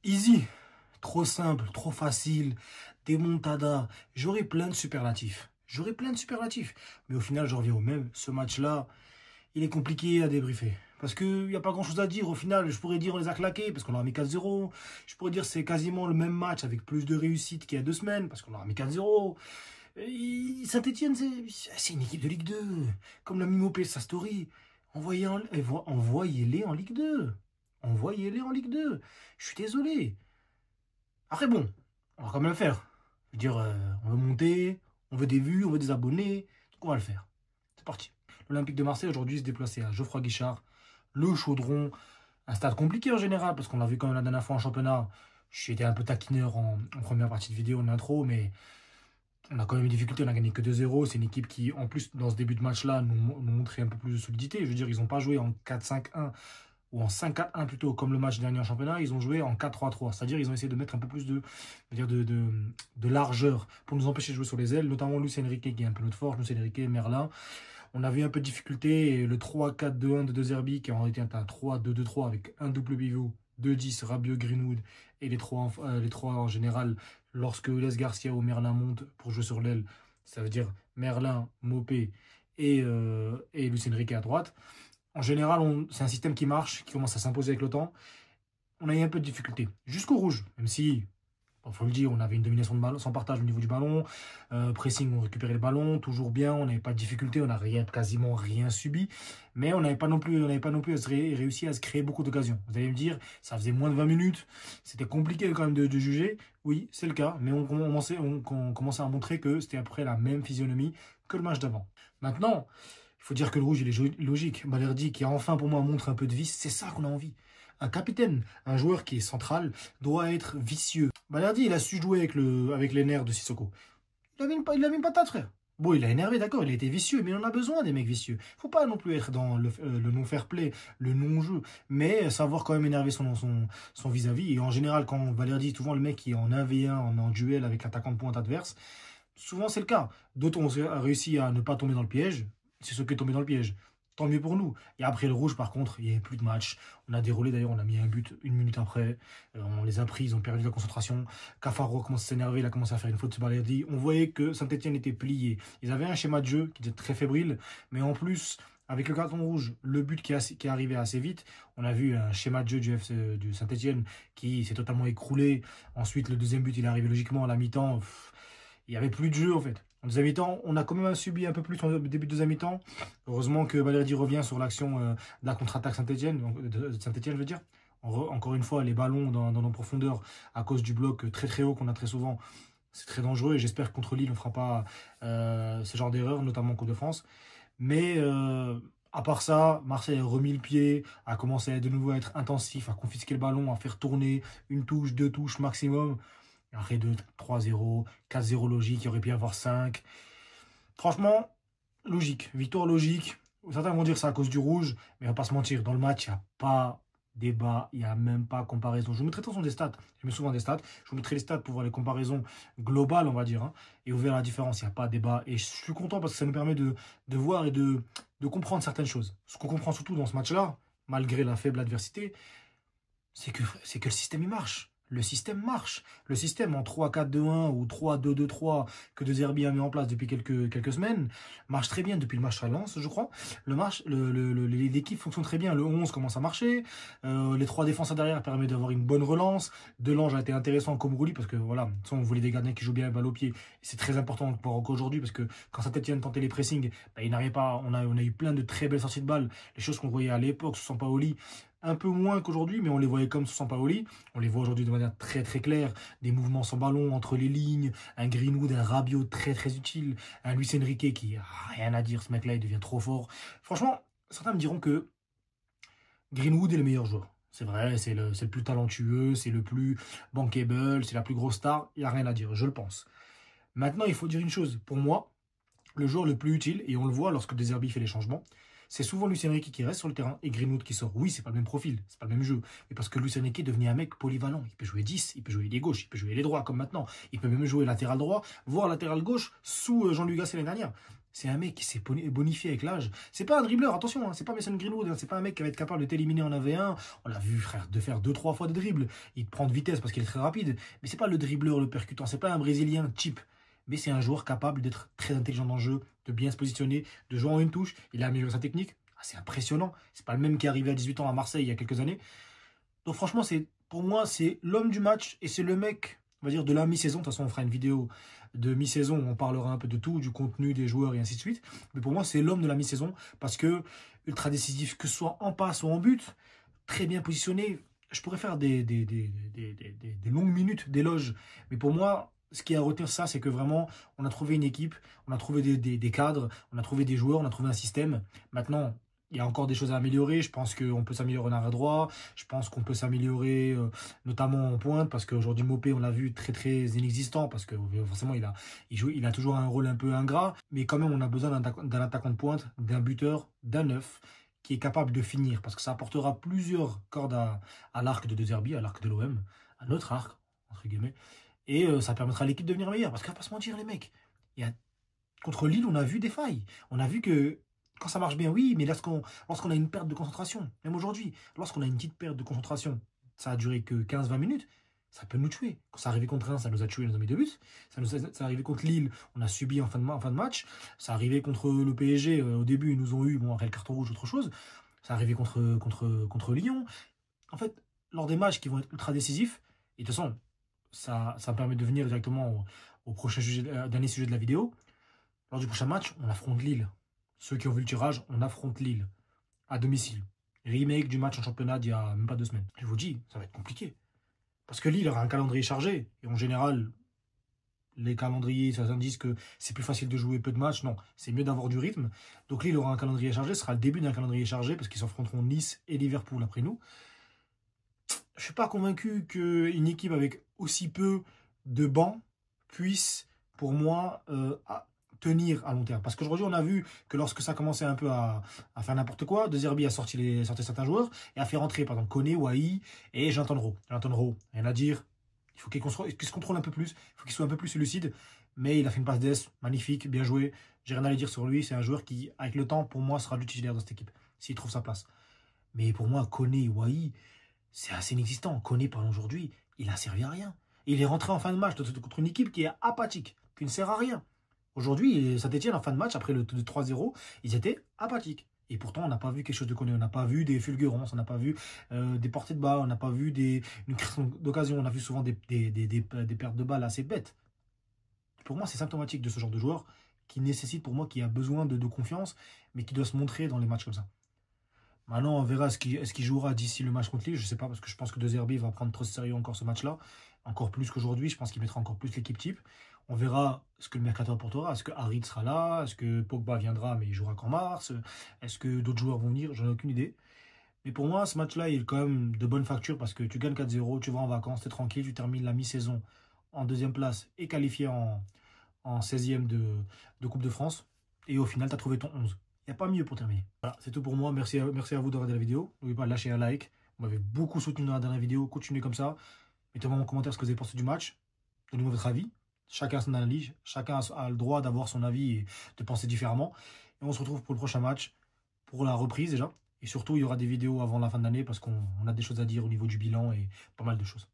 Easy, trop simple, trop facile, démontada. J'aurais plein de superlatifs. J'aurais plein de superlatifs. Mais au final, je reviens au même. Ce match-là, il est compliqué à débriefer. Parce qu'il n'y a pas grand-chose à dire. Au final, je pourrais dire on les a claqués parce qu'on leur a mis 4-0. Je pourrais dire c'est quasiment le même match avec plus de réussite qu'il y a 2 semaines parce qu'on leur a mis 4-0. Saint-Etienne, c'est une équipe de Ligue 2. Comme l'a mis Mopé sa story. Envoyez-les en Ligue 2. Envoyez-les en Ligue 2. Je suis désolé. Après, bon, on va quand même le faire. Je veux dire, on veut monter, on veut des vues, on veut des abonnés. Donc on va le faire. C'est parti. L'Olympique de Marseille aujourd'hui se déplaçait à Geoffroy Guichard, le Chaudron. Un stade compliqué en général, parce qu'on l'a vu quand même la dernière fois en championnat. J'étais un peu taquineur en première partie de vidéo, en intro, mais on a quand même eu des difficultés. On a gagné que 2-0. C'est une équipe qui, en plus, dans ce début de match-là, nous montrait un peu plus de solidité. Je veux dire, ils n'ont pas joué en 4-5-1 ou en 5-4-1 plutôt, comme le match dernier en championnat, ils ont joué en 4-3-3. C'est-à-dire ils ont essayé de mettre un peu plus de largeur pour nous empêcher de jouer sur les ailes, notamment Luis Enrique qui est un peu notre force, Luis Enrique, Merlin. On avait un peu de difficulté, et le 3-4-2-1 de De Zerbi, qui en été un 3-2-2-3 avec un double pivot, 2-10, Rabiot, Greenwood, et les trois en général, lorsque Les Garcia ou Merlin montent pour jouer sur l'aile, ça veut dire Merlin, Mopé et Luis Enrique à droite. En général, c'est un système qui marche, qui commence à s'imposer avec le temps. On a eu un peu de difficulté. Jusqu'au rouge, même si, il faut le dire, on avait une domination de ballon, sans partage au niveau du ballon. Pressing, on récupérait le ballon, toujours bien. On n'avait pas de difficulté, on n'a quasiment rien subi. Mais on n'avait pas non plus, réussi à se créer beaucoup d'occasions. Vous allez me dire, ça faisait moins de 20 minutes. C'était compliqué quand même de juger. Oui, c'est le cas. Mais on commençait à montrer que c'était après la même physionomie que le match d'avant. Maintenant, il faut dire que le rouge, il est logique. Balerdi, qui enfin pour moi montre un peu de vice, c'est ça qu'on a envie. Un capitaine, un joueur qui est central, doit être vicieux. Balerdi, il a su jouer avec les nerfs de Sissoko. Il avait une patate, frère. Bon, il a énervé, d'accord, il a été vicieux, mais on a besoin des mecs vicieux. Faut pas non plus être dans le non-fair-play, le non-jeu, mais savoir quand même énerver son vis-à-vis. Et en général, quand Balerdi, souvent le mec qui est en 1v1, en duel avec l'attaquant de pointe adverse, souvent c'est le cas. D'autres ont réussi à ne pas tomber dans le piège. C'est ce qui est tombé dans le piège. Tant mieux pour nous. Et après le rouge, par contre, il n'y avait plus de match. On a déroulé, d'ailleurs, on a mis un but 1 minute après. On les a pris, ils ont perdu la concentration. Cafaro commence à s'énerver, il a commencé à faire une faute sur Balerdi. On voyait que Saint-Etienne était plié. Ils avaient un schéma de jeu qui était très fébrile. Mais en plus, avec le carton rouge, le but qui est arrivé assez vite, on a vu un schéma de jeu du Saint-Etienne qui s'est totalement écroulé. Ensuite, le deuxième but, il est arrivé logiquement à la mi-temps. Il n'y avait plus de jeu, en fait. En deuxième mi-temps, on a quand même subi un peu plus en début de deuxième mi-temps. Heureusement que Balerdi revient sur l'action de la contre-attaque Saint-Etienne, de Saint-Etienne, je veux dire. Encore une fois, les ballons dans nos profondeurs, à cause du bloc très très haut qu'on a très souvent, c'est très dangereux. Et j'espère que contre Lille, on ne fera pas ce genre d'erreur, notamment en Coupe de France. Mais à part ça, Marseille a remis le pied, a commencé de nouveau à être intensif, à confisquer le ballon, à faire tourner une touche, 2 touches maximum. Après 2, 3-0, 4-0 logique, il aurait pu y avoir 5. Franchement, logique. Victoire logique. Certains vont dire que c'est à cause du rouge, mais on va pas se mentir. Dans le match, il n'y a pas débat, il n'y a même pas comparaison. Je vous mettrai de toute façon des stats. Je mets souvent des stats. Je vous mettrai les stats pour voir les comparaisons globales, on va dire. Et vous verrez la différence, il n'y a pas de débat. Et je suis content parce que ça nous permet de voir et de comprendre certaines choses. Ce qu'on comprend surtout dans ce match-là, malgré la faible adversité, c'est que le système, il marche. Le système marche. Le système en 3-4-2-1 ou 3-2-2-3 que De Zerbi a mis en place depuis quelques semaines marche très bien depuis le match à Lens, je crois. L'équipe fonctionne très bien. Le 11 commence à marcher. Les 3 défenseurs derrière permettent d'avoir une bonne relance. Delange a été intéressant comme Roulis parce que voilà, on voulait des gardiens qui jouent bien la balle au pied. C'est très important pour encore aujourd'hui parce que quand Saint-Etienne tentait les pressings, il n'arrivait pas. On a eu plein de très belles sorties de balles. Les choses qu'on voyait à l'époque sous Sampaoli. Un peu moins qu'aujourd'hui, mais on les voyait comme sous Sampaoli. On les voit aujourd'hui de manière très très claire. Des mouvements sans ballon entre les lignes, un Greenwood, un Rabiot très très utile, un Luis Enrique qui a rien à dire, ce mec-là il devient trop fort. Franchement, certains me diront que Greenwood est le meilleur joueur. C'est vrai, c'est le plus talentueux, c'est le plus bankable, c'est la plus grosse star, il n'y a rien à dire, je le pense. Maintenant, il faut dire une chose, pour moi, le joueur le plus utile, et on le voit lorsque De Zerbi fait les changements, c'est souvent Luis Enrique qui reste sur le terrain et Greenwood qui sort. Oui, c'est pas le même profil, c'est pas le même jeu. Mais parce que Luis Enrique est devenu un mec polyvalent. Il peut jouer 10, il peut jouer les gauches, il peut jouer les droits comme maintenant. Il peut même jouer latéral droit, voire latéral gauche sous Jean-Louis Gasset l'année dernière. C'est un mec qui s'est bonifié avec l'âge. C'est pas un dribbleur, attention, hein, c'est pas Mason Greenwood, hein, c'est pas un mec qui va être capable de t'éliminer en 1v1. On l'a vu, frère, de faire 2-3 fois de dribble. Il prend de vitesse parce qu'il est très rapide. Mais c'est pas le dribbleur, le percutant, c'est pas un Brésilien cheap. Mais c'est un joueur capable d'être très intelligent dans le jeu, de bien se positionner, de jouer en une touche. Il a amélioré sa technique. Ah, c'est impressionnant. C'est pas le même qui est arrivé à 18 ans à Marseille il y a quelques années. Donc franchement, pour moi, c'est l'homme du match et c'est le mec, on va dire, de la mi-saison. De toute façon, on fera une vidéo de mi-saison où on parlera un peu de tout, du contenu des joueurs et ainsi de suite. Mais pour moi, c'est l'homme de la mi-saison parce que ultra décisif, que ce soit en passe ou en but, très bien positionné. Je pourrais faire des longues minutes d'éloges. Mais pour moi, ce qui est à retenir ça, c'est que vraiment, on a trouvé une équipe, on a trouvé des cadres, on a trouvé des joueurs, on a trouvé un système. Maintenant, il y a encore des choses à améliorer. Je pense qu'on peut s'améliorer en arrière droit. Je pense qu'on peut s'améliorer notamment en pointe parce qu'aujourd'hui, Mopé, on l'a vu très très inexistant parce que forcément, il a toujours un rôle un peu ingrat. Mais quand même, on a besoin d'un attaquant de pointe, d'un buteur, d'un neuf qui est capable de finir parce que ça apportera plusieurs cordes à l'arc de De Zerbi, à l'arc de l'OM, à notre arc, entre guillemets. Et ça permettra à l'équipe de devenir meilleure. Parce qu'on va pas se mentir, les mecs. Contre Lille, on a vu des failles. On a vu que quand ça marche bien, oui, mais lorsqu'on a une perte de concentration, même aujourd'hui, lorsqu'on a une petite perte de concentration, ça a duré que 15-20 minutes, ça peut nous tuer. Quand ça arrivé contre Reims, ça nous a tué, nous a mis 2 buts. Ça est arrivé contre Lille, on a subi en fin de match. Ça arrivé contre le PSG, au début, ils nous ont eu, bon, après le carton rouge, autre chose. Ça arrivé contre Lyon. En fait, lors des matchs qui vont être ultra décisifs, et de toute façon, ça me permet de venir directement au prochain dernier sujet de la vidéo. Lors du prochain match, on affronte Lille. Ceux qui ont vu le tirage, on affronte Lille à domicile. Remake du match en championnat d'il y a même pas 2 semaines. Je vous dis, ça va être compliqué. Parce que Lille aura un calendrier chargé. Et en général, les calendriers, ça indique que c'est plus facile de jouer peu de matchs. Non, c'est mieux d'avoir du rythme. Donc Lille aura un calendrier chargé. Ce sera le début d'un calendrier chargé parce qu'ils s'affronteront Nice et Liverpool après nous. Je ne suis pas convaincu qu'une équipe avec aussi peu de bancs puisse, pour moi, tenir à long terme. Parce qu'aujourd'hui, on a vu que lorsque ça commençait un peu à faire n'importe quoi, De Zerbi a sorti certains joueurs et a fait rentrer, par exemple, Koné, Wai et Jonathan Rowe. Jonathan Rowe, rien à dire. Il faut qu'il se contrôle un peu plus. Il faut qu'il soit un peu plus lucide. Mais il a fait une passe d'ess magnifique, bien joué. J'ai rien à dire sur lui. C'est un joueur qui, avec le temps, pour moi, sera le titulaire dans cette équipe, s'il trouve sa place. Mais pour moi, Koné, Wai, c'est assez inexistant. Koné, par aujourd'hui, il n'a servi à rien. Il est rentré en fin de match contre une équipe qui est apathique, qui ne sert à rien. Aujourd'hui, Saint-Etienne, en fin de match, après le 3-0, ils étaient apathiques. Et pourtant, on n'a pas vu quelque chose de Koné. On n'a pas vu des fulgurances, on n'a pas vu des portées de balles, on n'a pas vu une création d'occasion. On a vu souvent des pertes de balles assez bêtes. Pour moi, c'est symptomatique de ce genre de joueur qui nécessite, pour moi, qui a besoin de confiance, mais qui doit se montrer dans les matchs comme ça. Maintenant, on verra est-ce qu'il jouera d'ici le match contre Lille. Je ne sais pas, parce que je pense que De Zerbi va prendre trop sérieux encore ce match-là. Encore plus qu'aujourd'hui. Je pense qu'il mettra encore plus l'équipe type. On verra ce que le mercato apportera. Est-ce que Harit sera là? Est-ce que Pogba viendra, mais il jouera qu'en mars? Est-ce que d'autres joueurs vont venir? J'en ai aucune idée. Mais pour moi, ce match-là, il est quand même de bonne facture parce que tu gagnes 4-0, tu vas en vacances, tu es tranquille, tu termines la mi-saison en 2e place et qualifié en 16e de Coupe de France. Et au final, tu as trouvé ton 11. Il n'y a pas mieux pour terminer. Voilà, c'est tout pour moi. Merci à vous de regarder la vidéo. N'oubliez pas de lâcher un like. Vous m'avez beaucoup soutenu dans la dernière vidéo. Continuez comme ça. Mettez-moi en commentaire ce que vous avez pensé du match. Donnez-moi votre avis. Chacun a son analyse. Chacun a le droit d'avoir son avis et de penser différemment. Et on se retrouve pour le prochain match. Pour la reprise déjà. Et surtout, il y aura des vidéos avant la fin de l'année parce qu'on a des choses à dire au niveau du bilan et pas mal de choses.